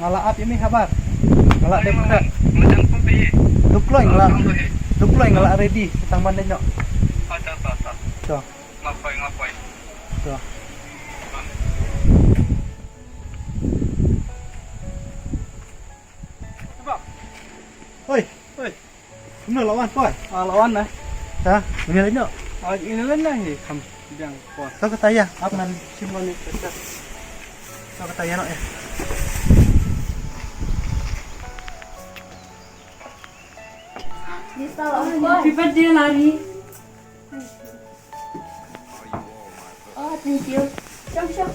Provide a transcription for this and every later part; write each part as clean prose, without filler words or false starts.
ngala ap ini kabar. Ngala dem kada. Macam pun pergi. Duploy ngala ready tang bandai nyok. Tak. Tuh, Ngapai. tuh. Coba. Oi, bener lawan koi. Lawan lah. Hah, ini lain nyok. Ini lah ni kam yang kuat. Kau kata ya, apa nan Simpan ni kita. kau kata ya nok ya. Happy birthday, Larry. Oh, thank you. Syok.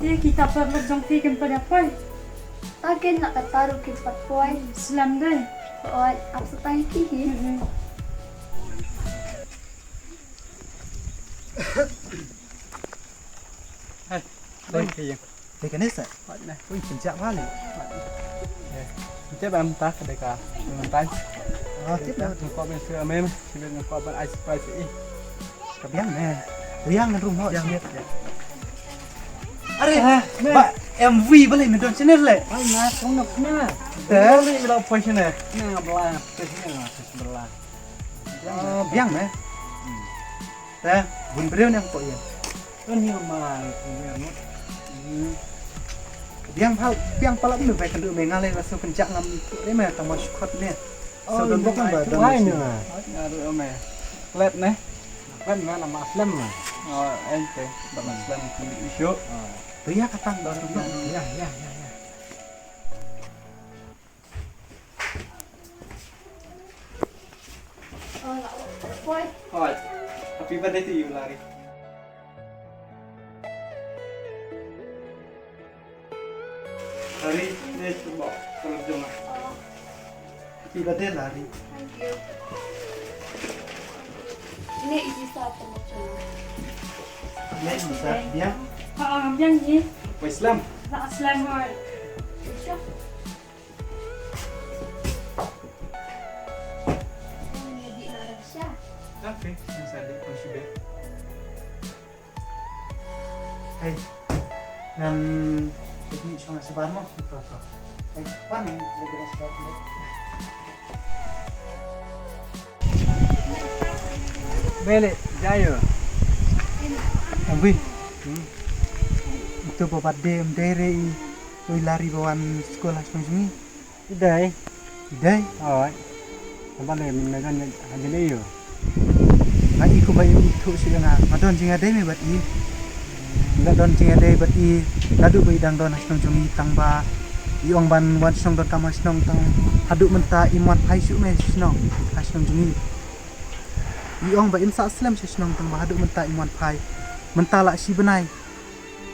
Dia kita berjongki kepada apa? Agen nak kataruh ke patpoy. Islam deh. Oh, apa setang kihi? Đây thì Đây cái nét sợi. này. Ui, penjak kali. Kita bam tak ada ka. Mentai. Oh, tiếp Kita đó. kau ben sữa mem. Sibet kau ben ice spice i. Kebiang nè. Riang kan rumah Yang sini. ya. Are, Mbak MV boleh nonton channel le. Ai na kau nak na. Teh, Ni bila puasa ni. Na belah. Kesini lah sebelah. biang nè. Teh, bun beriau ni kok ya. Kan ni mai. Ni Biang pala ni baik kenduk mengale rasa pencak ngam itu ni meh tambah syukot ni. Sebelum bukan badan. Hai ni mah. Ngaruh ame. Let ni. Kan mana nama Aslam mah. Oh, ente. Nama Aslam kulit isu. Ria katang baru biang. Ya. Oh, nak patpoy. Oi. Happy birthday to you, Lari. Lari, ni cuba kalau jangan. Oh, Happy birthday, Lari. thank you. Ini isi satu macam. Ni bisa biang. Yang ni, Islam. tak Islam boy. Syok. Jadi narasya. Oke, bisa di konsumen. Hai. Dan ini cuma sebar mah itu. Hai, pan yang beres sebar. Bele, jaya. Ambil. Itu bapak dem dari Lari bawan sekolah sini. Idai. Idai. Oh. Apa ni menakan aja ni yo. Ngai ku bayi itu sih na. Madon jinga dai me bat i. Enggak don jinga dai bat i. Ladu bayi dang don asnong jungi tang ba. Iong ban wan snong don kama snong tang. Hadu menta iman pai su me snong asnong jungi. Iong ba insa Islam snong tang ba hadu menta iman pai. Menta la si benai.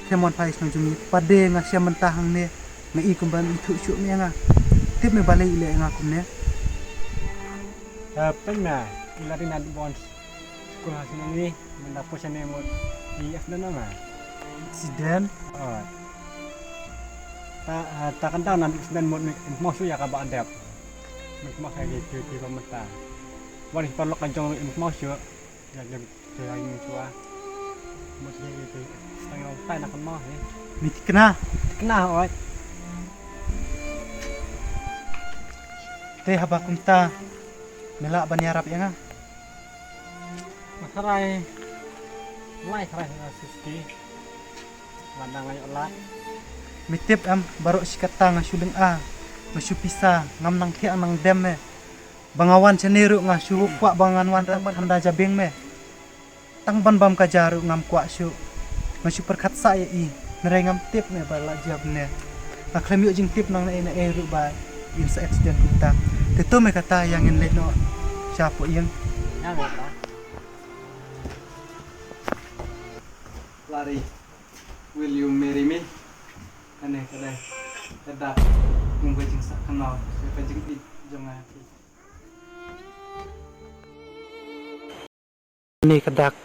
Kemon pai snong jungi. Pade ngasya menta hang ne. Ngai ku ban itu su me nga. Tip me balai ile nga kum ne. Apa na? Ilari na bon. Sekolah sini ni mendapat sana mod IF dan nama. Accident. Oh. Tak kan tahu nanti sedang mod mau su ya ka ba adap. Mau saya gitu di pemerintah. Wani tolok kancong mau su. Ya jadi ini cua. Mau saya gitu. Setengah tai nak mau ni. Miti kena. Kena oi. Teh habakum ta. Mela ban yarap ya nga. Masarai. Lai sarai siski. Landang ayo lah. Mitip am baru sikata nga syudeng a. Masu pisa ngam nang kia nang dem me. Bangawan cenderu nga syuru kwa banganwan tang ban handa jabeng me. Tang ban bam kajaru ngam kwa syu. Masu perkat sa ya i. Nerai ngam tip me bala jab ne. Nak klem jing tip nang na ru ba. Insa accident kita. Teto me kata yang in leno. Siapa yang Ya ba. Lari? Will you marry me? Aneh kadai. Kedap. Mung bajing sak kenal. Bajing i jangan hati. Ni kedak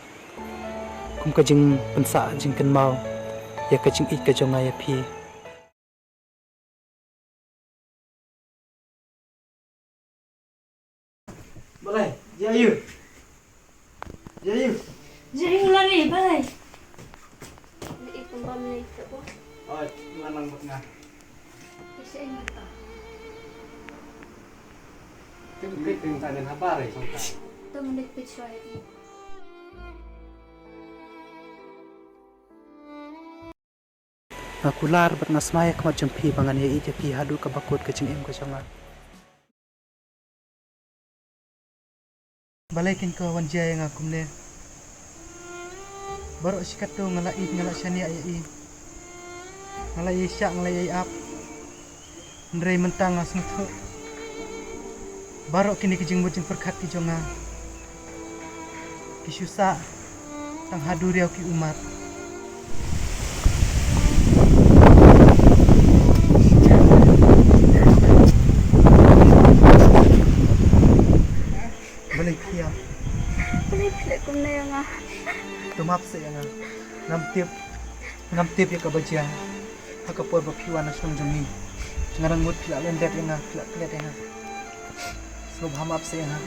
kum kajing pensa jing ken mau ya kajing ik kajong ya pi boleh jayu Jadi ular ni, balai. Ini ikut Tumbang nito po. Oh, lanang bot nga. Kasi ay mata. Tingin tayo ng habari. Ito manipit siya ito. Kular bat nas mayak mat jempi bangan ye ite pi hadu ka bakut ke cing em ko changa. Balikin ko wan jaya nga kumne. Baru sikat tu ngala syani ay i. Ngala ye syak ngala ye ap. Ndrei mentang asung tu. Baru kini kijing mujing perkat ki jonga. Ki susah tang hadu riau ki umat. Balik kia. Balik ko na yung nga. Tumap sa nga. Ngamtip ya kabajian. Hakapor ba piwan na siyang jumi. Ngarang mut pila lendep nga pila pila nga. So hamap sa nga.